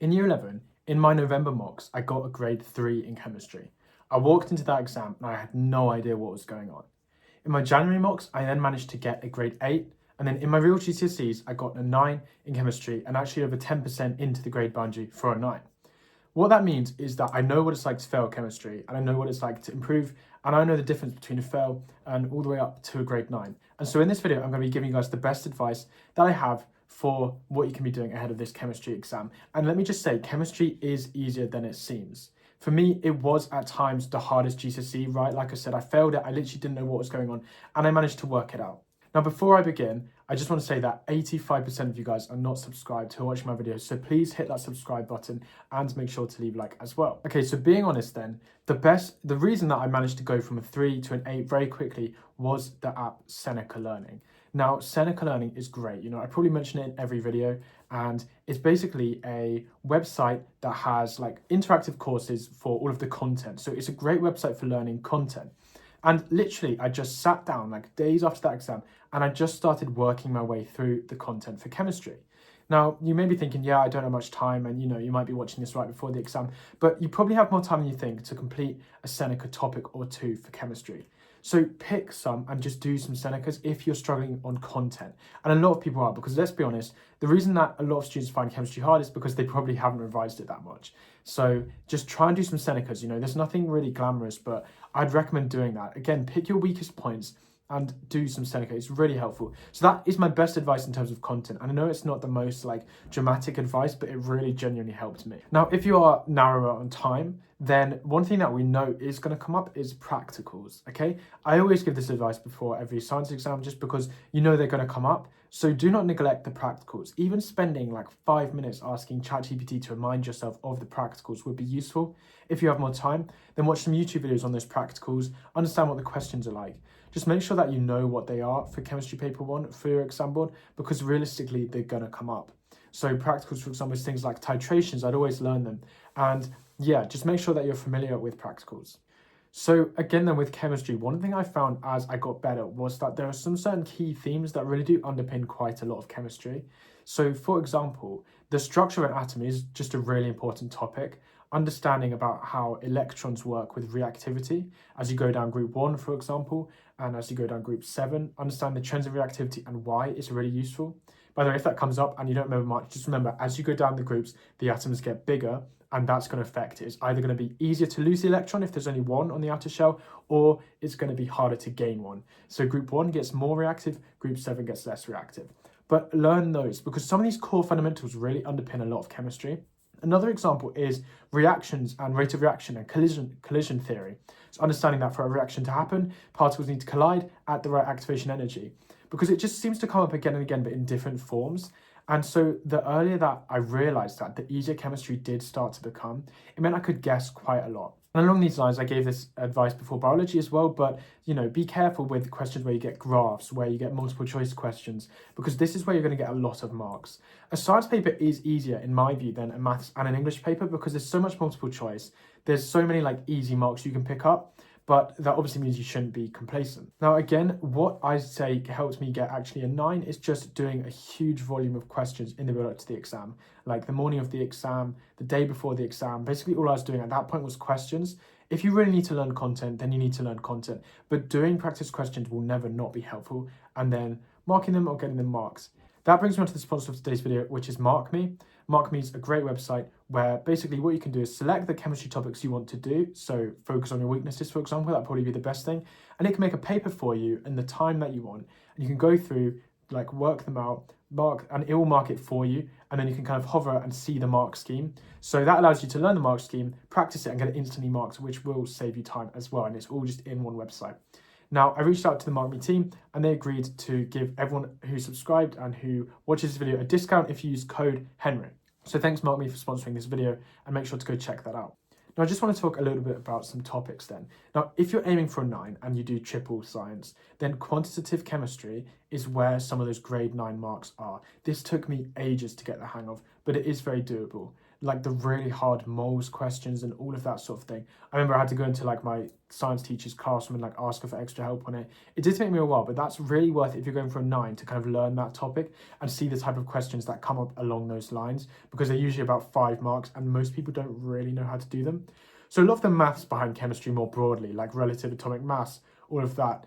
In year 11, in my November mocks, I got a grade 3 in chemistry. I walked into that exam and I had no idea what was going on. In my January mocks, I then managed to get a grade 8, and then in my real GCSEs, I got a 9 in chemistry and actually over 10% into the grade boundary for a 9. What that means is that I know what it's like to fail chemistry, and I know what it's like to improve, and I know the difference between a fail and all the way up to a grade 9. And so in this video, I'm going to be giving you guys the best advice that I have for what you can be doing ahead of this chemistry exam. And let me just say, chemistry is easier than it seems. For me, it was at times the hardest GCSE, right? Like I said, I failed it. I literally didn't know what was going on, and I managed to work it out. Now, before I begin, I just want to say that 85% of you guys are not subscribed who are watching my videos, so please hit that subscribe button and make sure to leave a like as well. Okay, so being honest then, the reason that I managed to go from a 3 to an 8 very quickly was the app Seneca Learning. Now, Seneca Learning is great. You know, I probably mention it in every video, and it's basically a website that has like interactive courses for all of the content. So it's a great website for learning content. And literally, I just sat down like days after that exam and I just started working my way through the content for chemistry. Now, you may be thinking, yeah, I don't have much time, and you might be watching this right before the exam, but you probably have more time than you think to complete a Seneca topic or two for chemistry. So pick some and just do some Senecas if you're struggling on content. And a lot of people are, because let's be honest, the reason that a lot of students find chemistry hard is because they probably haven't revised it that much. So just try and do some Senecas. There's nothing really glamorous, but I'd recommend doing that. Again, pick your weakest points and do some Seneca. It's really helpful. So that is my best advice in terms of content. And I know it's not the most like dramatic advice, but it really genuinely helped me. Now, if you are narrower on time, then one thing that we know is going to come up is practicals, okay? I always give this advice before every science exam just because they're going to come up. So do not neglect the practicals. Even spending like 5 minutes asking ChatGPT to remind yourself of the practicals would be useful. If you have more time, then watch some YouTube videos on those practicals, understand what the questions are like. Just make sure that you know what they are for chemistry paper 1 for your exam board, because realistically, they're going to come up. So practicals, for example, is things like titrations. I'd always learn them. And yeah, just make sure that you're familiar with practicals. So again, then with chemistry, one thing I found as I got better was that there are some certain key themes that really do underpin quite a lot of chemistry. So for example, the structure of an atom is just a really important topic. Understanding about how electrons work with reactivity as you go down group 1, for example, and as you go down group 7, understand the trends of reactivity and why it's really useful. By the way, if that comes up and you don't remember much, just remember as you go down the groups, the atoms get bigger, and that's going to affect it. It's either going to be easier to lose the electron if there's only one on the outer shell, or it's going to be harder to gain one. So group 1 gets more reactive, group 7 gets less reactive. But learn those because some of these core fundamentals really underpin a lot of chemistry. Another example is reactions and rate of reaction and collision theory. So understanding that for a reaction to happen, particles need to collide at the right activation energy, because it just seems to come up again and again, but in different forms. And so the earlier that I realized that, the easier chemistry did start to become. It meant I could guess quite a lot. And along these lines, I gave this advice before biology as well, but be careful with questions where you get graphs, where you get multiple choice questions, because this is where you're going to get a lot of marks. A science paper is easier in my view than a maths and an English paper because there's so much multiple choice. There's so many like easy marks you can pick up, but that obviously means you shouldn't be complacent. Now, again, what I say helped me get actually a 9 is just doing a huge volume of questions in the build up to the exam. Like the morning of the exam, the day before the exam, basically all I was doing at that point was questions. If you really need to learn content, then you need to learn content. But doing practice questions will never not be helpful, and then marking them or getting them marks. That brings me on to the sponsor of today's video, which is MarkMe. MarkMe is a great website where basically what you can do is select the chemistry topics you want to do. So focus on your weaknesses, for example, that'd probably be the best thing. And it can make a paper for you in the time that you want. And you can go through, like work them out, and it will mark it for you. And then you can kind of hover and see the mark scheme. So that allows you to learn the mark scheme, practice it and get it instantly marked, which will save you time as well. And it's all just in one website. Now, I reached out to the MarkMe team and they agreed to give everyone who subscribed and who watches this video a discount if you use code Henry. So thanks MarkMe for sponsoring this video, and make sure to go check that out. Now, I just want to talk a little bit about some topics then. Now, if you're aiming for a 9 and you do triple science, then quantitative chemistry is where some of those grade 9 marks are. This took me ages to get the hang of, but it is very doable. Like the really hard moles questions and all of that sort of thing. I remember I had to go into like my science teacher's classroom and like ask her for extra help on it. It did take me a while, but that's really worth it if you're going for a 9 to kind of learn that topic and see the type of questions that come up along those lines, because they're usually about 5 marks and most people don't really know how to do them. So a lot of the maths behind chemistry more broadly, like relative atomic mass, all of that,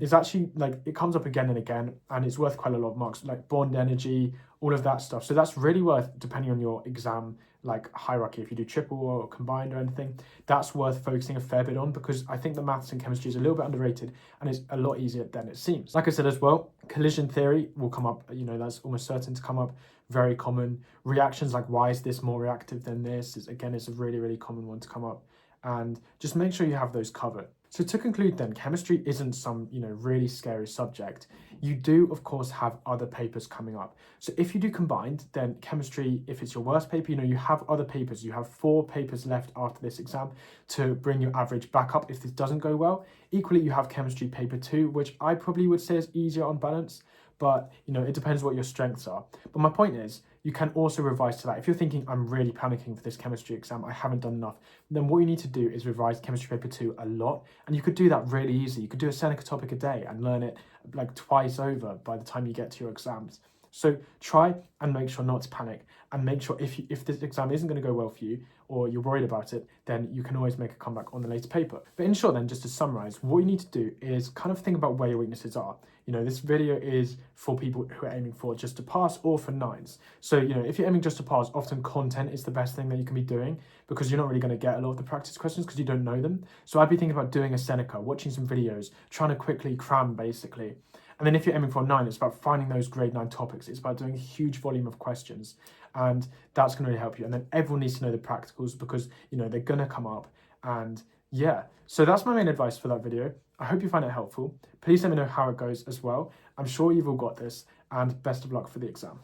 is actually like, it comes up again and again, and it's worth quite a lot of marks, like bond energy, all of that stuff. So that's really worth, depending on your exam like hierarchy, if you do triple or combined or anything, that's worth focusing a fair bit on, because I think the maths and chemistry is a little bit underrated and it's a lot easier than it seems. Like I said as well, collision theory will come up, you know, that's almost certain to come up, very common. Reactions, like why is this more reactive than this, is again, it's a really, really common one to come up, and just make sure you have those covered. So to conclude then, chemistry isn't some, you know, really scary subject. You do, of course, have other papers coming up. So if you do combined, then chemistry, if it's your worst paper, you know, you have other papers. You have 4 papers left after this exam to bring your average back up if this doesn't go well. Equally, you have chemistry paper 2, which I probably would say is easier on balance, but, you know, it depends what your strengths are. But my point is, you can also revise to that. If you're thinking, I'm really panicking for this chemistry exam, I haven't done enough, then what you need to do is revise chemistry paper 2 a lot. And you could do that really easy. You could do a Seneca topic a day and learn it like twice over by the time you get to your exams. So try and make sure not to panic, and make sure if this exam isn't going to go well for you, or you're worried about it, then you can always make a comeback on the later paper. But in short then, just to summarize, what you need to do is kind of think about where your weaknesses are. You know, this video is for people who are aiming for just to pass or for 9s. So, you know, if you're aiming just to pass, often content is the best thing that you can be doing, because you're not really going to get a lot of the practice questions because you don't know them. So I'd be thinking about doing a Seneca, watching some videos, trying to quickly cram basically. And then if you're aiming for a 9, it's about finding those grade 9 topics. It's about doing a huge volume of questions, and that's going to really help you. And then everyone needs to know the practicals, because, you know, they're going to come up. And yeah, so that's my main advice for that video. I hope you find it helpful. Please let me know how it goes as well. I'm sure you've all got this, and best of luck for the exam.